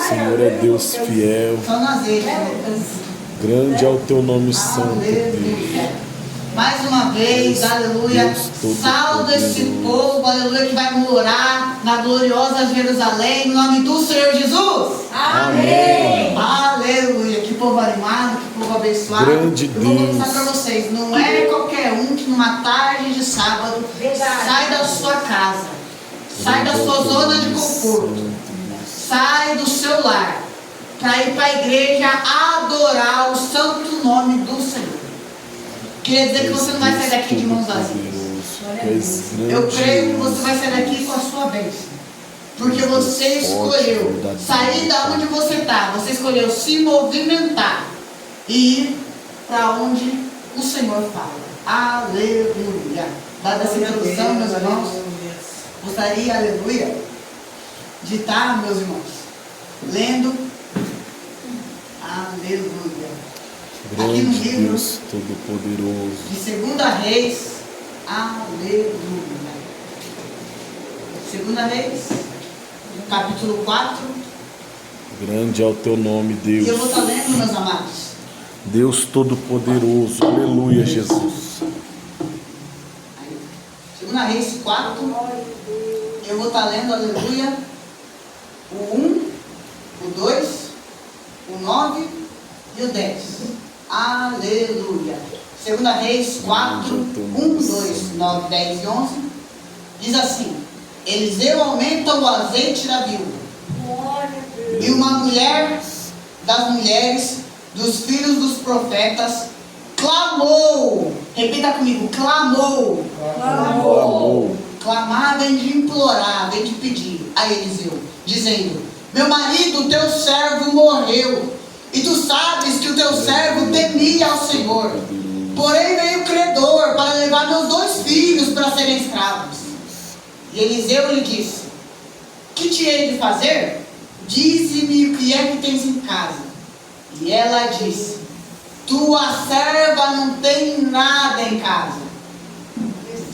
Senhor é Deus fiel. Grande é o teu nome santo, Deus. Mais uma vez, aleluia. Salve esse povo, aleluia, que vai morar na gloriosa Jerusalém, em nome do Senhor Jesus. Amém. Aleluia. Que povo animado, que povo abençoado. Grande Eu vou Deus. mostrar para vocês, não é qualquer um que numa tarde de sábado sai da sua casa, sai da sua zona de conforto, sai do seu lar, para ir para a igreja adorar o santo nome do Senhor. Queria dizer que você não vai sair daqui de mãos vazias. Eu creio que você vai sair daqui com a sua bênção. Porque você escolheu sair da onde você está. Você escolheu se movimentar e ir para onde o Senhor fala. Aleluia. Dada essa introdução, meus irmãos, gostaria, aleluia, de estar, meus irmãos, lendo. Aleluia. Aqui no livro Deus Todo-Poderoso de 2 Reis, aleluia. 2 Reis, capítulo 4. Grande é o teu nome, Deus. E eu vou estar lendo, meus amados. Deus Todo-Poderoso, aleluia, Jesus. 2 Reis 4. Eu vou estar lendo, aleluia, o 1, o 2, o 9 e o 10. Aleluia. 2 Reis 4, 1, 2, 9, 10 e 11. Diz assim: Eliseu aumenta o azeite da viúva. E uma mulher das mulheres dos filhos dos profetas clamou. Repita comigo: clamou. Clamou. Clamar vem de implorar, vem de pedir a Eliseu, dizendo: meu marido, teu servo, morreu. E tu sabes que o teu servo temia ao Senhor. Porém veio o credor para levar meus 2 filhos para serem escravos. E Eliseu lhe disse: que te hei de fazer? Dize-me o que é que tens em casa. E ela disse: tua serva não tem nada em casa,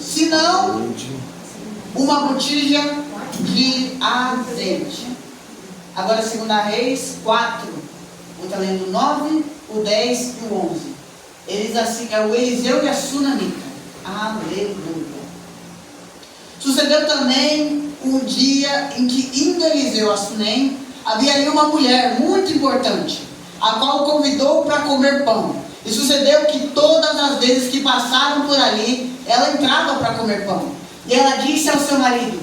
senão uma botija de azeite. Agora 2 Reis 4. Vou estar lendo o 9, o 10 e o 11. Eles assim, é o Eliseu e a Sunamita. Aleluia. Sucedeu também um dia em que, indo Eliseu a Sunem, havia ali uma mulher muito importante, a qual o convidou para comer pão. E sucedeu que todas as vezes que passaram por ali, ela entrava para comer pão. E ela disse ao seu marido: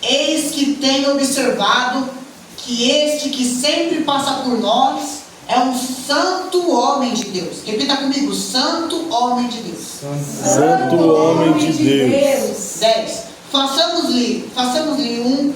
eis que tenho observado que este que sempre passa por nós é um santo homem de Deus. Repita comigo: santo homem de Deus. Santo homem de Deus. 10. Façamos-lhe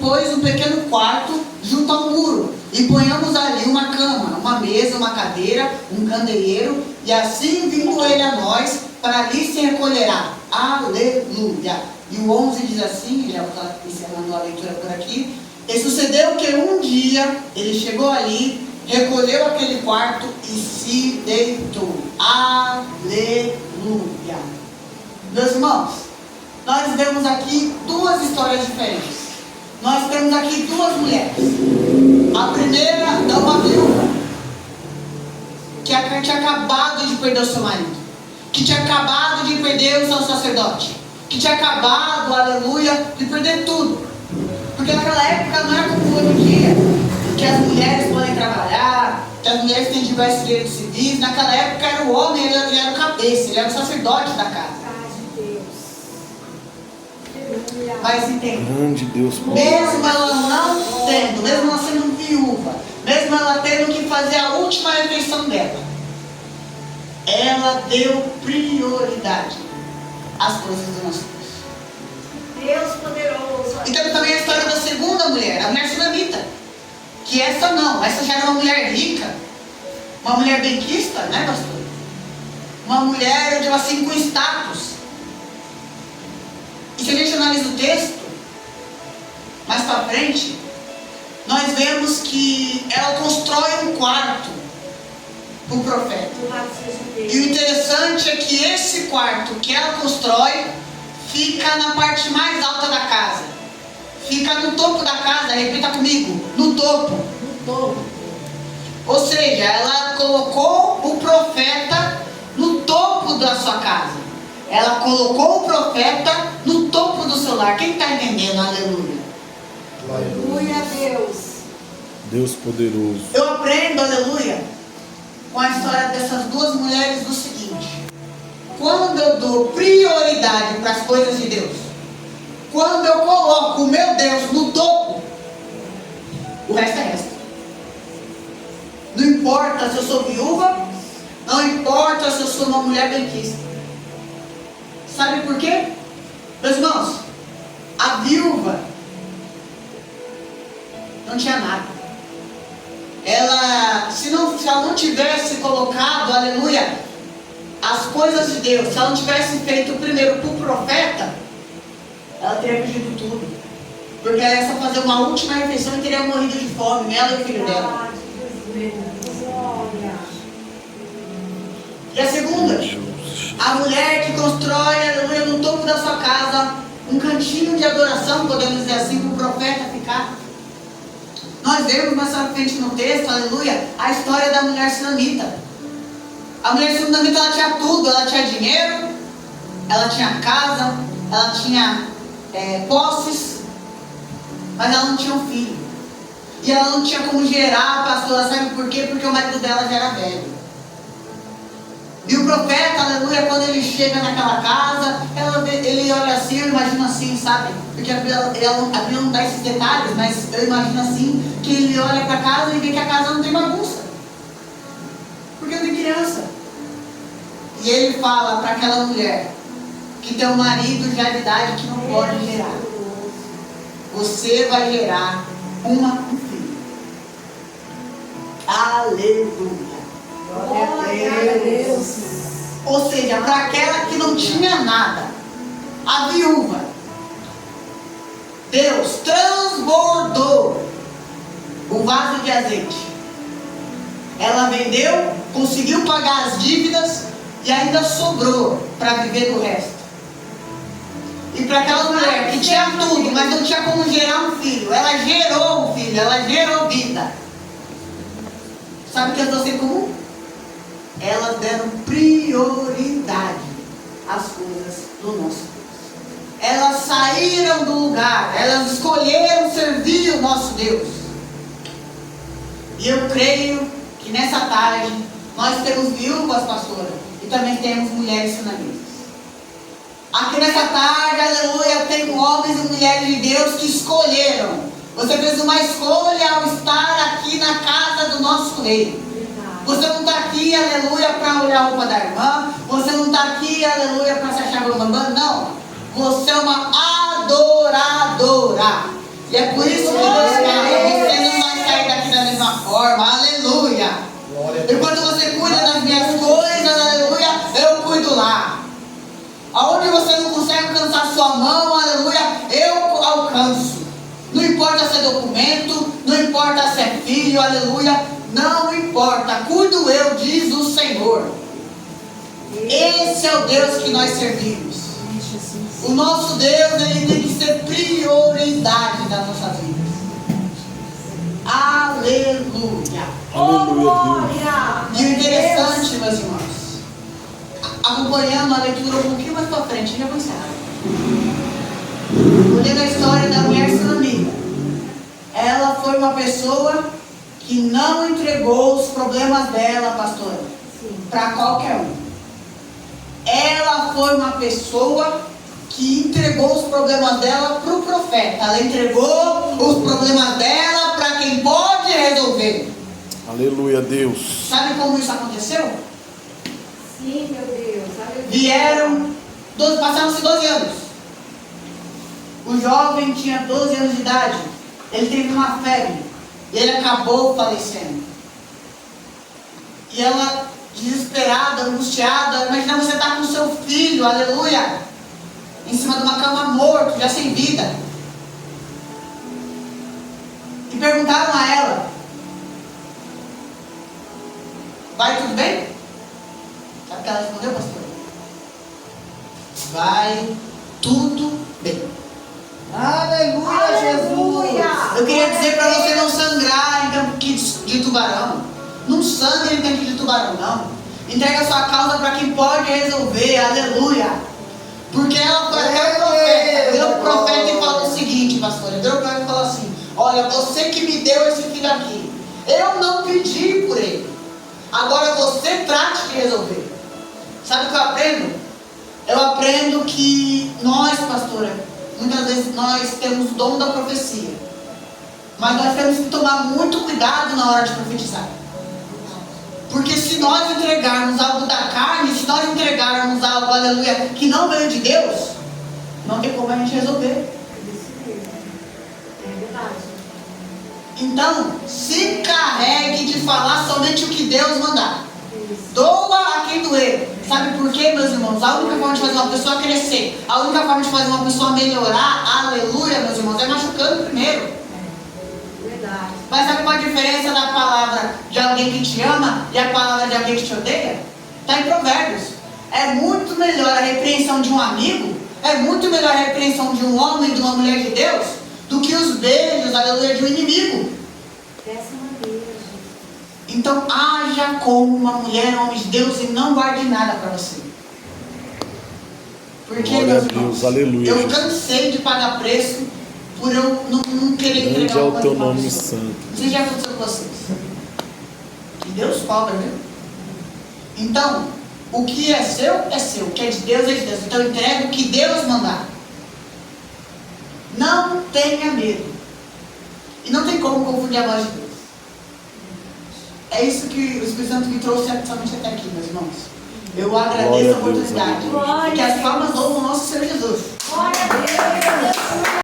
pois, um pequeno quarto junto ao muro, e ponhamos ali uma cama, uma mesa, uma cadeira, um candeeiro, e assim vindo ele a nós, para ali se recolherá. Aleluia. E o 11 diz assim, já vou estar encerrando a leitura por aqui. E sucedeu que um dia ele chegou ali, recolheu aquele quarto e se deitou. Aleluia. Meus irmãos, nós vemos aqui 2 histórias diferentes. Nós temos aqui 2 mulheres. A primeira é uma viúva que tinha acabado de perder o seu marido, que tinha acabado de perder o seu sacerdote, que tinha acabado, aleluia, de perder tudo. Porque naquela época não era como hoje em dia, que as mulheres podem trabalhar, que as mulheres têm diversos direitos civis. Naquela época era o homem, ele era o cabeça, ele era o sacerdote da casa. Mas entende? Grande Deus. Mesmo ela não tendo, mesmo ela sendo viúva, mesmo ela tendo que fazer a última refeição dela, ela deu prioridade às coisas do nosso Deus. Deus poderoso. E temos também a história da segunda mulher, a mulher sunamita. Que essa não, essa já era uma mulher rica, uma mulher benquista, né, pastor? Uma mulher, eu digo assim, com status. E se a gente analisa o texto, mais para frente, nós vemos que ela constrói um quarto para o profeta. E o interessante é que esse quarto que ela constrói fica na parte mais alta da casa. fica no topo da casa, repita comigo, no topo. No topo. Ou seja, ela colocou o profeta no topo da sua casa. Ela colocou o profeta no topo do seu lar. Quem está entendendo? Aleluia. Aleluia a Deus. Deus poderoso. Eu aprendo, aleluia, com a história dessas duas mulheres do seguinte: quando eu dou prioridade para as coisas de Deus, quando eu coloco o meu Deus no topo, o resto é resto. Não importa se eu sou viúva, não importa se eu sou uma mulher benquista. Sabe por quê? Meus irmãos, a viúva não tinha nada. Se ela não tivesse colocado, aleluia, as coisas de Deus, se ela não tivesse feito primeiro para o profeta, ela teria perdido tudo. Porque ela ia só fazer uma última refeição e teria morrido de fome, ela e o filho dela. E a segunda, a mulher que constrói, aleluia, no topo da sua casa, um cantinho de adoração, podemos dizer assim, para o profeta ficar. Nós vemos mais à frente no texto, aleluia, a história da mulher sunamita. A mulher sunamita, ela tinha tudo, ela tinha dinheiro, ela tinha casa, ela tinha posses, mas ela não tinha um filho. E ela não tinha como gerar a pastora, sabe por quê? Porque o marido dela já era velho. E o profeta, aleluia, quando ele chega naquela casa, ele olha assim, eu imagino assim, sabe? Porque a Bíblia não dá esses detalhes, mas eu imagino assim, que ele olha para a casa e vê que a casa não tem bagunça. Porque não tem criança. E ele fala para aquela mulher, que tem um marido já de idade que não pode gerar: você vai gerar um filho. Aleluia. Glória a Deus. Ou seja, para aquela que não tinha nada, a viúva, Deus transbordou o vaso de azeite. Ela vendeu, conseguiu pagar as dívidas e ainda sobrou para viver do resto. E para aquela mulher que tinha tudo, mas não tinha como gerar um filho, ela gerou um filho, ela gerou vida. Sabe o que as duas têm em comum? Elas deram prioridade às coisas do nosso Deus. Elas saíram do lugar, elas escolheram servir o nosso Deus. E eu creio que nessa tarde nós temos viúvas, pastora, e também temos mulheres sunamitas. Aqui nessa tarde, aleluia, tem homens e mulheres de Deus que escolheram. Você fez uma escolha ao estar aqui na casa do nosso rei. Você não está aqui, aleluia, para olhar a roupa da irmã. Você não está aqui, aleluia, para se achar bambam. Não. Você é uma adoradora. E é por isso que Deus fala: você não vai sair daqui da mesma forma. Aleluia. Enquanto você cuida das minhas coisas, aleluia, eu cuido lá. Aonde você não consegue alcançar sua mão, aleluia, eu alcanço. Não importa se é documento, não importa se é filho, aleluia. Não importa, cuido eu, diz o Senhor. Esse é o Deus que nós servimos. O nosso Deus, ele tem que ser prioridade das nossas vidas. Aleluia. Aleluia, E o interessante, meus irmãos, acompanhando a leitura um pouquinho mais para frente, já vou encerrar. Olhando a história da mulher sunamita, ela foi uma pessoa que não entregou os problemas dela, pastora, para qualquer um. Ela foi uma pessoa que entregou os problemas dela para o profeta. Ela entregou os problemas dela para quem pode resolver. Aleluia, Deus. Sabe como isso aconteceu? Sim, meu Deus. Vieram, passaram-se 12 anos. O jovem tinha 12 anos de idade. Ele teve uma febre. E ele acabou falecendo. E ela, desesperada, angustiada, imagina você estar com seu filho, aleluia, em cima de uma cama morto, já sem vida. E perguntaram a ela: vai tudo bem? Sabe o que ela respondeu, pastor? Vai tudo bem. Aleluia, Jesus! dizer para você não sangrar em tanque de tubarão. Não sangra em tanque de tubarão, não. Entrega a sua causa para quem pode resolver. Aleluia. Porque ela foi até o profeta. Virou o profeta e falou o seguinte, pastora. Virou o profeta e falou assim: olha, você que me deu esse filho aqui, eu não pedi por ele. Agora você trate de resolver. Sabe o que eu aprendo? Eu aprendo que nós, pastora, muitas vezes nós temos o dom da profecia. Mas nós temos que tomar muito cuidado na hora de profetizar. Porque se nós entregarmos algo da carne, se nós entregarmos algo, aleluia, que não veio de Deus, não tem como a gente resolver. É verdade. Então, se carregue de falar somente o que Deus mandar. Doa a quem doer. Sabe por quê, meus irmãos? A única forma de fazer uma pessoa crescer, a única forma de fazer uma pessoa melhorar, aleluia, meus irmãos, é machucando primeiro. Verdade. Mas sabe qual a diferença da palavra de alguém que te ama e a palavra de alguém que te odeia? Está em Provérbios. É muito melhor a repreensão de um amigo, é muito melhor a repreensão de um homem e de uma mulher de Deus, do que os beijos, aleluia, de um inimigo. Dessa maneira, gente. Então haja como uma mulher, homem de Deus, e não guarde nada para você. Porque, Glória meus a Deus, irmãos, aleluia, eu Jesus. cansei de pagar preço por eu não querer Grande entregar é o uma teu coisa pra nome pessoa. santo. Não sei se já aconteceu com vocês. Que Deus cobra, viu? Então, o que é seu, é seu. O que é de Deus, é de Deus. Então, entrega o que Deus mandar. Não tenha medo. E não tem como confundir a voz de Deus. É isso que o Espírito Santo me trouxe somente até aqui, meus irmãos. Eu agradeço Glória a a Deus, oportunidade. aleluia. Que as palmas louvam o nosso Senhor Jesus. Glória a Deus.